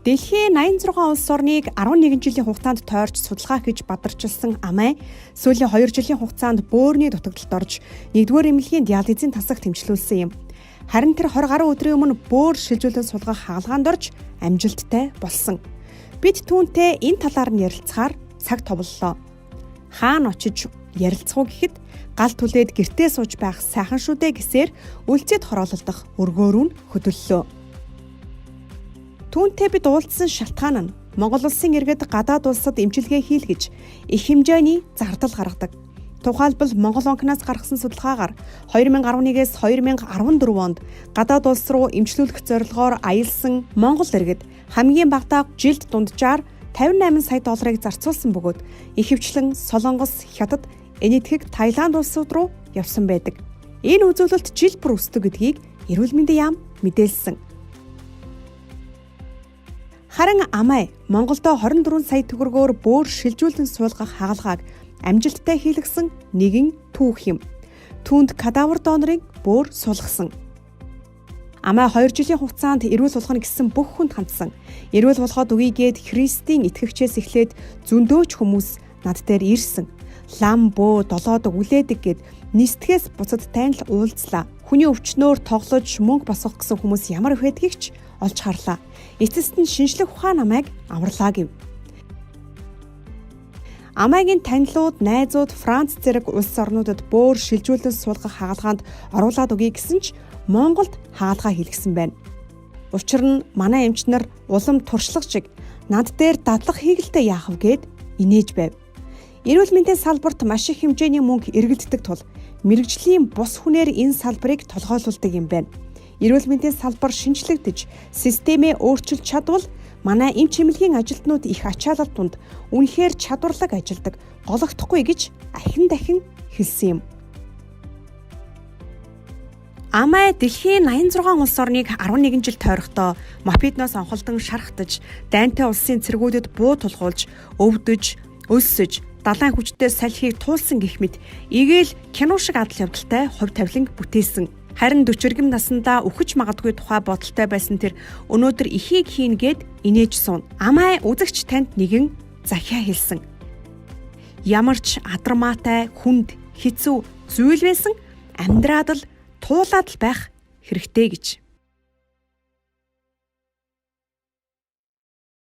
Дэлхийн 86 улс орныг 11 жилийн хугацаанд тойрч судалгаа хийж бадарчилсан Амай сүүлийн 2 жилийн хугацаанд бөөрийн дутагдалд орж 1-р эмнэлгийн диализын тасаг тэмцлүүлсэн юм. Харин тэр 20 гаруй өдрийн өмнө бөөр шилжүүлэн сулгах хаалгаанд орж амжилттай болсон. Бид түүнтэй энэ талаар нь ярилцахаар цаг товлолоо. Хаана очиж ярилцах уу гэхэд гал түлээд гэртээ сууж байх сайхан шүү дээ гэсээр үлцэд хороололдох өргөөр нь хөдөллөө. Түүнтэй бид уулзсан шалтгаан нь Монгол улсын иргэд гадаад улсад эмчилгээ хийлгэж их хэмжээний зардал гаргадаг. Тухайлбал Монгол банкнаас гаргасан судалгаагаар 2011-ээс 2014 онд гадаад улс руу эмчлүүлэх зорилгоор аялсан Монгол иргэд хамгийн багадаа жилд дунджаар 58 сая долларыг зарцуулсан бөгөөд ихэвчлэн Солонгос, Хятад, Энэтхэг, Таиланд улсууд руу явсан байдаг. Энэ үзүүлэлт жил бүр өсдөг гэдгийг эрүүл мэндийн яам мэдээлсэн. Харин Амай Монголдо 24 сая төгрөгөөр бөөр шилжүүлэн суулгах хаалгааг амжилттай хийлгсэн нэгэн түүх юм. Түүнд кадавр донорыг бөөр суулгасан. Амай 2 жилийн хугацаанд эрүүл болгоно гэсэн бүх хүнд хандсан. Эрүүл болгоод үгийгээд Христийн итгэгчээс эхлээд зөндөөч хүмүүс над дээр ирсэн. Лам бөө долоодог үлээдэг гэд нистгэс буцадтай л уулзлаа. Хүний өвчнөөр тоглож мөнгө босгох гэсэн хүмүүс ямар их байдгийг ч олж харлаа. Эцэст нь шинжлэх ухаан Амайг авралаа гэв. Амайгийн танилуд, найзууд Франц зэрэг улс орнуудад бөөр шилжүүлэн суулгах хаалгаанд оруулаад өгье гэсэн ч Монголд хаалгаа хийлгсэн байна. Учир нь манай эмч нар улам туршлага шиг над дээр дадлах хийгэлтэй яах вэ гэд инээж байв. Эрүүл мэндийн салбарт маш их хэмжээний мөнгө эргэлддэг тул мэрэгжлийн бус хүнээр энэ салбарыг толгойлуулдаг юм байна. Эрүүл мэндийн салбар шинжлэгдэж, системээ өөрчилж чадвал манай эмч эмнэлгийн ажилтнууд их ачаалал тунд үнэхээр чадварлаг ажилдаг, гологдохгүй гэж ахин дахин хэлсэн юм. Амай дэлхийн 86 улс орныг 11 жил тойрохдоо мопедноос онхолдон шархтаж, дайнтай улсын цэргүүдэд буу тулгуулж, өвдөж, өлсөж, далайн хүчтэй салхийг туулсан гэх мэт эгээл кино шиг адал явдалтай хувь тавиланг бүтээсэн. Харин 40 иргэм наснда үхэж магадгүй тухай бодолтой байсан тэр өнөөдөр ихийг хийн гээд инээж суун. Амай үзэгч танд нэгэн захиа хэлсэн. Ямар ч адармаатай, хүнд, хэцүү зүйл байсан амьдраад л туулаад л байх хэрэгтэй гэж.